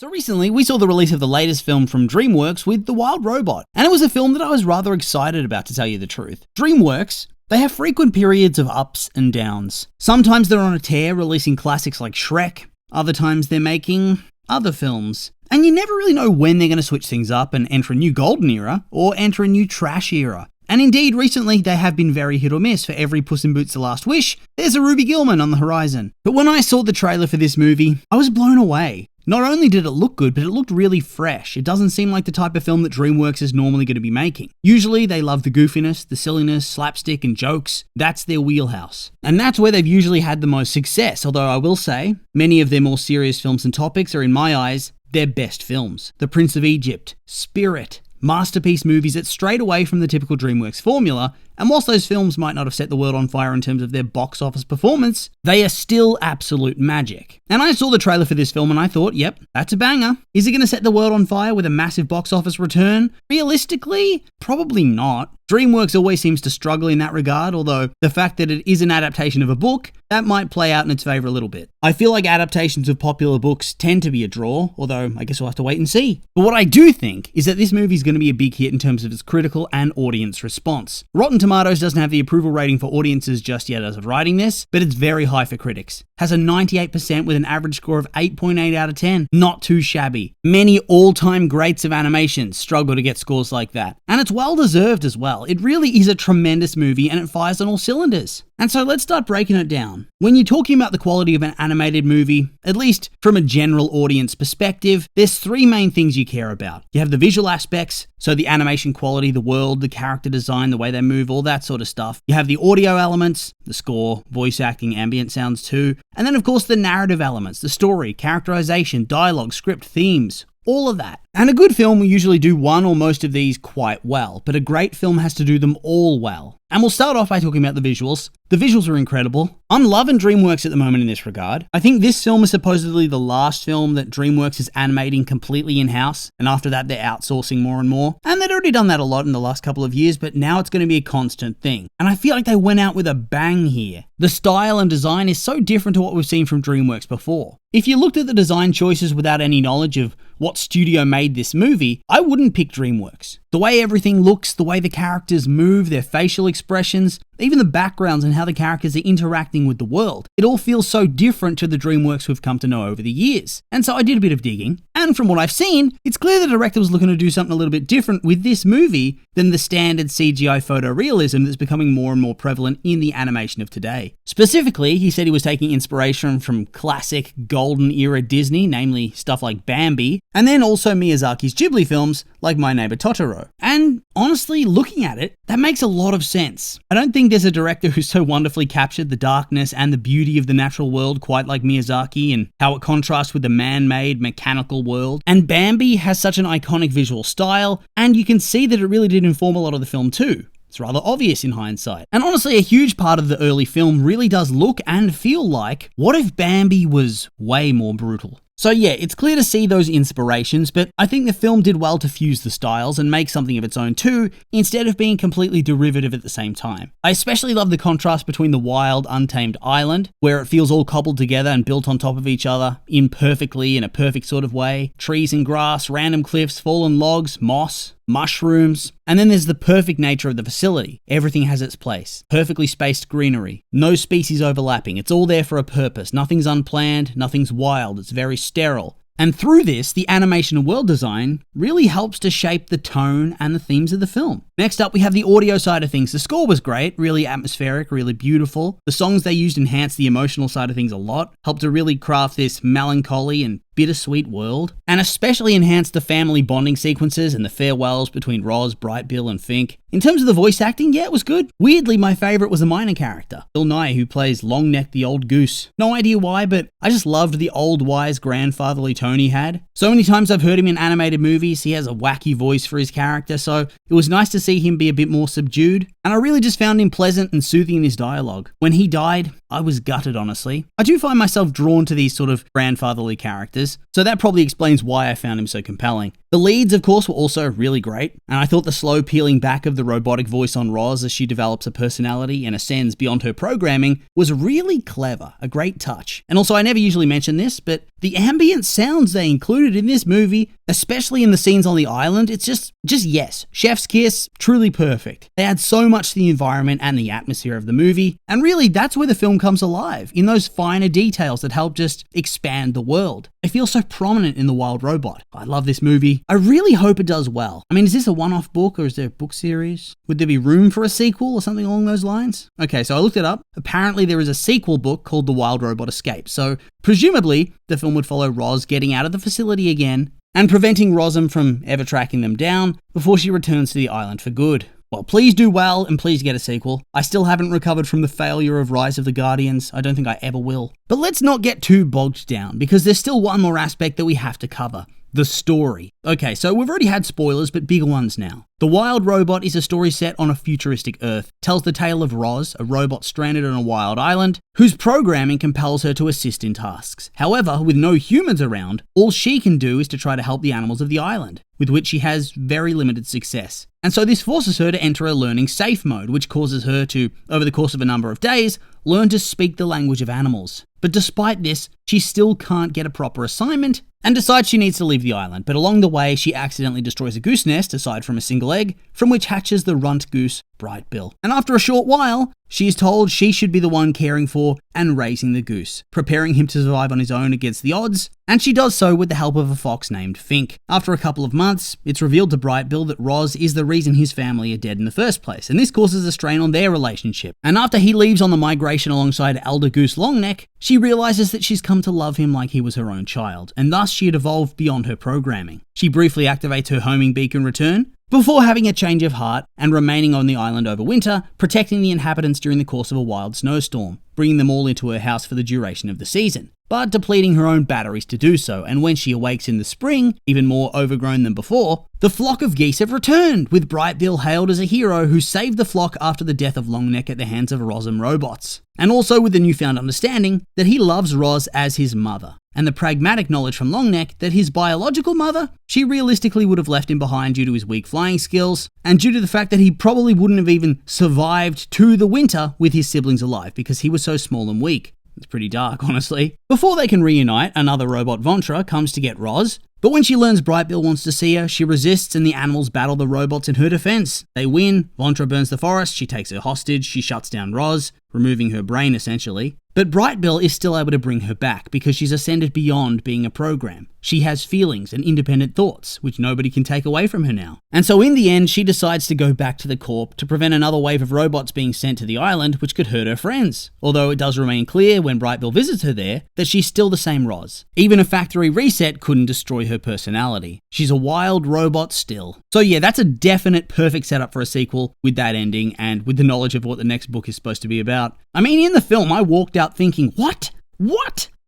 So recently, we saw the release of the latest film from DreamWorks with The Wild Robot, and it was a film that I was rather excited about, to tell you the truth. DreamWorks, they have frequent periods of ups and downs. Sometimes they're on a tear, releasing classics like Shrek. Other times they're making other films. And you never really know when they're going to switch things up and enter a new golden era or enter a new trash era. And indeed, recently, they have been very hit or miss. For every Puss in Boots: The Last Wish, there's a Ruby Gillman on the horizon. But when I saw the trailer for this movie, I was blown away. Not only did it look good, but it looked really fresh. It doesn't seem like the type of film that DreamWorks is normally going to be making. Usually, they love the goofiness, the silliness, slapstick, and jokes. That's their wheelhouse. And that's where they've usually had the most success, although I will say, many of their more serious films and topics are, in my eyes, their best films. The Prince of Egypt, Spirit, masterpiece movies that strayed away from the typical DreamWorks formula, and whilst those films might not have set the world on fire in terms of their box office performance, they are still absolute magic. And I saw the trailer for this film and I thought, yep, that's a banger. Is it going to set the world on fire with a massive box office return? Realistically, probably not. DreamWorks always seems to struggle in that regard, although the fact that it is an adaptation of a book, that might play out in its favour a little bit. I feel like adaptations of popular books tend to be a draw, although I guess we'll have to wait and see. But what I do think is that this movie is going to be a big hit in terms of its critical and audience response. Rotten Tomatoes doesn't have the approval rating for audiences just yet as of writing this, but it's very high for critics. Has a 98% with an average score of 8.8 out of 10. Not too shabby. Many all-time greats of animation struggle to get scores like that. And it's well deserved as well. It really is a tremendous movie and it fires on all cylinders. And so let's start breaking it down. When you're talking about the quality of an animated movie, at least from a general audience perspective, there's three main things you care about. You have the visual aspects, so the animation quality, the world, the character design, the way they move, all that sort of stuff. You have the audio elements, the score, voice acting, ambient sounds too. And then of course the narrative elements, the story, characterization, dialogue, script, themes, all of that. And a good film will usually do one or most of these quite well, but a great film has to do them all well. And we'll start off by talking about the visuals. The visuals are incredible. I'm loving DreamWorks at the moment in this regard. I think this film is supposedly the last film that DreamWorks is animating completely in-house, and after that they're outsourcing more and more. And they'd already done that a lot in the last couple of years, but now it's going to be a constant thing. And I feel like they went out with a bang here. The style and design is so different to what we've seen from DreamWorks before. If you looked at the design choices without any knowledge of what studio made this movie, I wouldn't pick DreamWorks. The way everything looks, the way the characters move, their facial expressions, even the backgrounds and how the characters are interacting with the world. It all feels so different to the DreamWorks we've come to know over the years. And so I did a bit of digging, and from what I've seen, it's clear the director was looking to do something a little bit different with this movie than the standard CGI photorealism that's becoming more and more prevalent in the animation of today. Specifically, he said he was taking inspiration from classic golden era Disney, namely stuff like Bambi, and then also Miyazaki's Ghibli films like My Neighbor Totoro. And honestly, looking at it, that makes a lot of sense. I don't think there's a director who's so wonderfully captured the darkness and the beauty of the natural world quite like Miyazaki, and how it contrasts with the man-made mechanical world. And Bambi has such an iconic visual style, and you can see that it really did inform a lot of the film too. It's rather obvious in hindsight. And honestly, a huge part of the early film really does look and feel like, what if Bambi was way more brutal? So yeah, it's clear to see those inspirations, but I think the film did well to fuse the styles and make something of its own too, instead of being completely derivative at the same time. I especially love the contrast between the wild, untamed island, where it feels all cobbled together and built on top of each other, imperfectly in a perfect sort of way. Trees and grass, random cliffs, fallen logs, moss, mushrooms. And then there's the perfect nature of the facility. Everything has its place. Perfectly spaced greenery. No species overlapping. It's all there for a purpose. Nothing's unplanned. Nothing's wild. It's very sterile. And through this, the animation and world design really helps to shape the tone and the themes of the film. Next up, we have the audio side of things. The score was great, really atmospheric, really beautiful. The songs they used enhanced the emotional side of things a lot, helped to really craft this melancholy and bittersweet world, and especially enhanced the family bonding sequences and the farewells between Roz, Brightbill, and Fink. In terms of the voice acting, yeah, it was good. Weirdly, my favourite was a minor character, Bill Nye, who plays Longneck the Old Goose. No idea why, but I just loved the old wise grandfatherly tone he had. So many times I've heard him in animated movies, he has a wacky voice for his character, so it was nice to see him be a bit more subdued, and I really just found him pleasant and soothing in his dialogue. When he died, I was gutted, honestly. I do find myself drawn to these sort of grandfatherly characters, so that probably explains why I found him so compelling. The leads, of course, were also really great, and I thought the slow peeling back of the robotic voice on Roz as she develops a personality and ascends beyond her programming was really clever, a great touch. And also, I never usually mention this, but the ambient sounds they included in this movie, especially in the scenes on the island, it's just yes, chef's kiss, truly perfect. They add so much to the environment and the atmosphere of the movie, and really that's where the film comes alive, in those finer details that help just expand the world. They feel so prominent in The Wild Robot. I love this movie. I really hope it does well. I mean, is this a one-off book or is there a book series? Would there be room for a sequel or something along those lines? Okay, so I looked it up. Apparently there is a sequel book called The Wild Robot Escape, so presumably the film would follow Roz getting out of the facility again and preventing Rosm from ever tracking them down before she returns to the island for good. Well, please do well and please get a sequel. I still haven't recovered from the failure of Rise of the Guardians. I don't think I ever will. But let's not get too bogged down because there's still one more aspect that we have to cover. The story. Okay, so we've already had spoilers, but bigger ones now. The Wild Robot is a story set on a futuristic Earth. Tells the tale of Roz, a robot stranded on a wild island, whose programming compels her to assist in tasks. However, with no humans around, all she can do is to try to help the animals of the island, with which she has very limited success. And so this forces her to enter a learning safe mode, which causes her to, over the course of a number of days, learn to speak the language of animals. But despite this, she still can't get a proper assignment and decides she needs to leave the island. But along the way, she accidentally destroys a goose nest, aside from a single egg, from which hatches the runt goose, Brightbill. And after a short while, she is told she should be the one caring for and raising the goose, preparing him to survive on his own against the odds, and she does so with the help of a fox named Fink. After a couple of months, it's revealed to Brightbill that Roz is the reason his family are dead in the first place, and this causes a strain on their relationship. And after he leaves on the migration alongside Elder Goose Longneck, she realizes that she's come to love him like he was her own child, and thus she had evolved beyond her programming. She briefly activates her homing beacon return, before having a change of heart and remaining on the island over winter, protecting the inhabitants during the course of a wild snowstorm, bringing them all into her house for the duration of the season, but depleting her own batteries to do so. And when she awakes in the spring, even more overgrown than before, the flock of geese have returned, with Brightbill hailed as a hero who saved the flock after the death of Longneck at the hands of Rosm robots. And also with the newfound understanding that he loves Roz as his mother, and the pragmatic knowledge from Longneck that his biological mother, she realistically would have left him behind due to his weak flying skills, and due to the fact that he probably wouldn't have even survived to the winter with his siblings alive because he was so small and weak. It's pretty dark, honestly. Before they can reunite, another robot, Vontra, comes to get Roz, but when she learns Brightbill wants to see her, she resists and the animals battle the robots in her defense. They win, Vontra burns the forest, she takes her hostage, she shuts down Roz, removing her brain essentially. But Brightbill is still able to bring her back because she's ascended beyond being a program. She has feelings and independent thoughts, which nobody can take away from her now. And so in the end, she decides to go back to the Corp to prevent another wave of robots being sent to the island, which could hurt her friends. Although it does remain clear when Brightbill visits her there that she's still the same Roz. Even a factory reset couldn't destroy her personality. She's a wild robot still. So yeah, that's a definite perfect setup for a sequel with that ending and with the knowledge of what the next book is supposed to be about. I mean, in the film, I walked out thinking, what?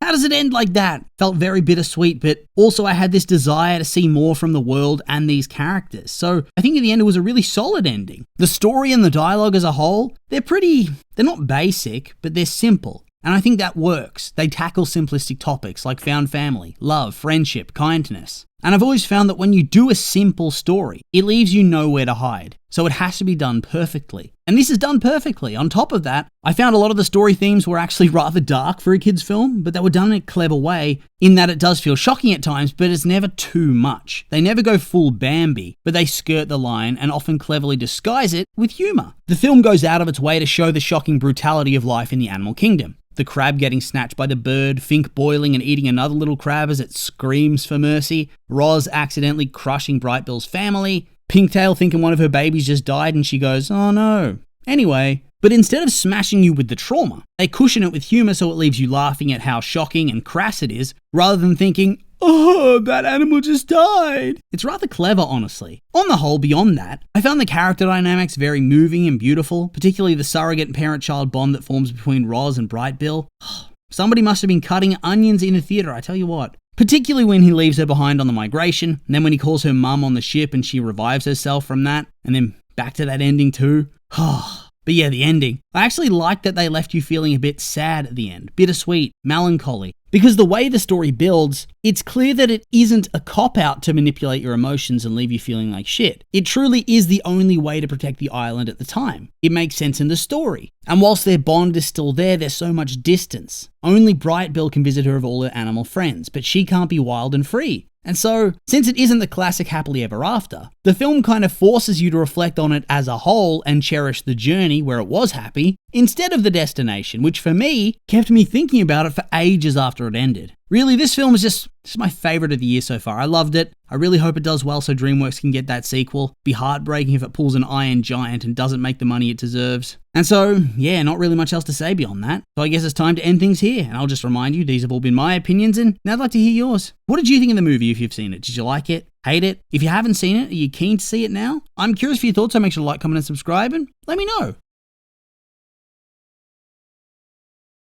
How does it end like that? Felt very bittersweet, but also I had this desire to see more from the world and these characters. So I think in the end it was a really solid ending. The story and the dialogue as a whole, they're not basic, but they're simple. And I think that works. They tackle simplistic topics like found family, love, friendship, kindness. And I've always found that when you do a simple story, it leaves you nowhere to hide. So it has to be done perfectly. And this is done perfectly. On top of that, I found a lot of the story themes were actually rather dark for a kid's film, but they were done in a clever way in that it does feel shocking at times, but it's never too much. They never go full Bambi, but they skirt the line and often cleverly disguise it with humor. The film goes out of its way to show the shocking brutality of life in the animal kingdom. The crab getting snatched by the bird, Fink boiling and eating another little crab as it screams for mercy, Roz accidentally crushing Brightbill's family, Pinktail thinking one of her babies just died and she goes, oh no. Anyway, but instead of smashing you with the trauma, they cushion it with humor so it leaves you laughing at how shocking and crass it is, rather than thinking, oh, that animal just died. It's rather clever, honestly. On the whole, beyond that, I found the character dynamics very moving and beautiful, particularly the surrogate parent-child bond that forms between Roz and Brightbill. Somebody must have been cutting onions in the theatre, I tell you what. Particularly when he leaves her behind on the migration, and then when he calls her mum on the ship and she revives herself from that, and then back to that ending too. But But yeah, the ending. I actually liked that they left you feeling a bit sad at the end, bittersweet, melancholy. Because the way the story builds, it's clear that it isn't a cop-out to manipulate your emotions and leave you feeling like shit. It truly is the only way to protect the island at the time. It makes sense in the story. And whilst their bond is still there, there's so much distance. Only Bright Bill can visit her of all her animal friends, but she can't be wild and free. And so, since it isn't the classic happily ever after, the film kind of forces you to reflect on it as a whole and cherish the journey where it was happy, instead of the destination, which for me, kept me thinking about it for ages after it ended. Really, this film is just my favourite of the year so far. I loved it. I really hope it does well so DreamWorks can get that sequel. Be heartbreaking if it pulls an Iron Giant and doesn't make the money it deserves. And so, yeah, not really much else to say beyond that. So I guess it's time to end things here. And I'll just remind you, these have all been my opinions, and now I'd like to hear yours. What did you think of the movie if you've seen it? Did you like it? Hate it? If you haven't seen it, are you keen to see it now? I'm curious for your thoughts, so make sure to like, comment, and subscribe, and let me know.